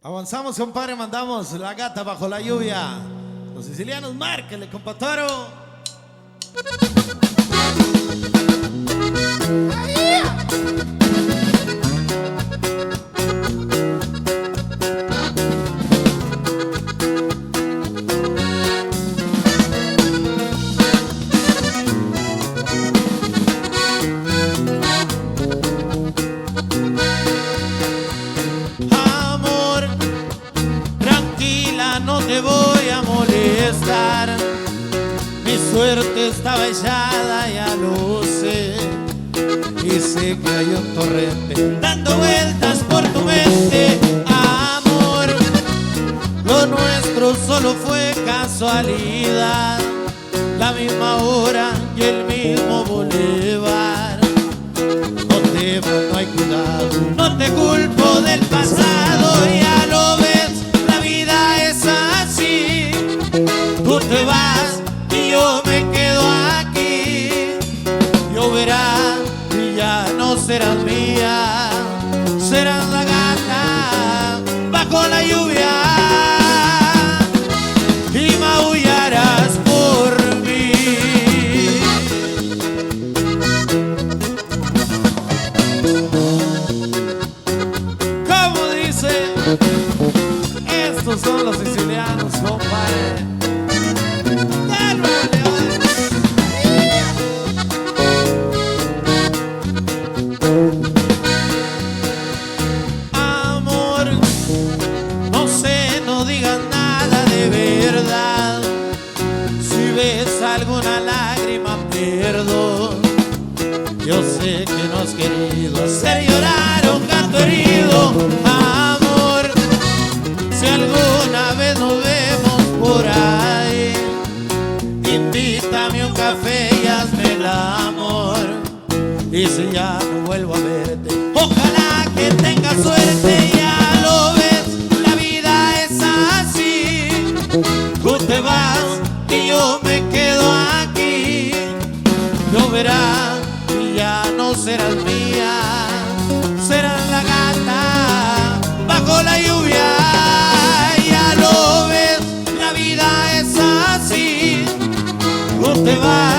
Avanzamos, compadre, mandamos La Gata Bajo la Lluvia. Los sicilianos, márquenle, compa Toro. No te voy a molestar, mi suerte estaba echada, ya lo sé. Y sé que hay un torrente dando vueltas por tu mente. Amor, lo nuestro solo fue casualidad, la misma hora y el mismo bulevar. No temas, no hay cuidado, no te culpo del pasado, ya lo ves. Tú te vas y yo me quedo aquí. Lloverá y ya no serás mía, serás la gata bajo la lluvia y maullarás por mí. Como dice, estos son los sicilianos, compadre. Amor, no sé, no digas nada de verdad. Si ves alguna lágrima, perdón. Yo sé que no has querido hacer llorar a un gato herido. Amor, si alguna vez nos vemos por ahí, invítame un café y hazme el amor. Y si ya no vuelvo a verte, ojalá que tengas suerte. Ya lo ves, la vida es así. Tú te vas y yo me quedo aquí. Lloverá y ya no serás mía, serás la gata bajo la lluvia. Ya lo ves, la vida es así. Tú te vas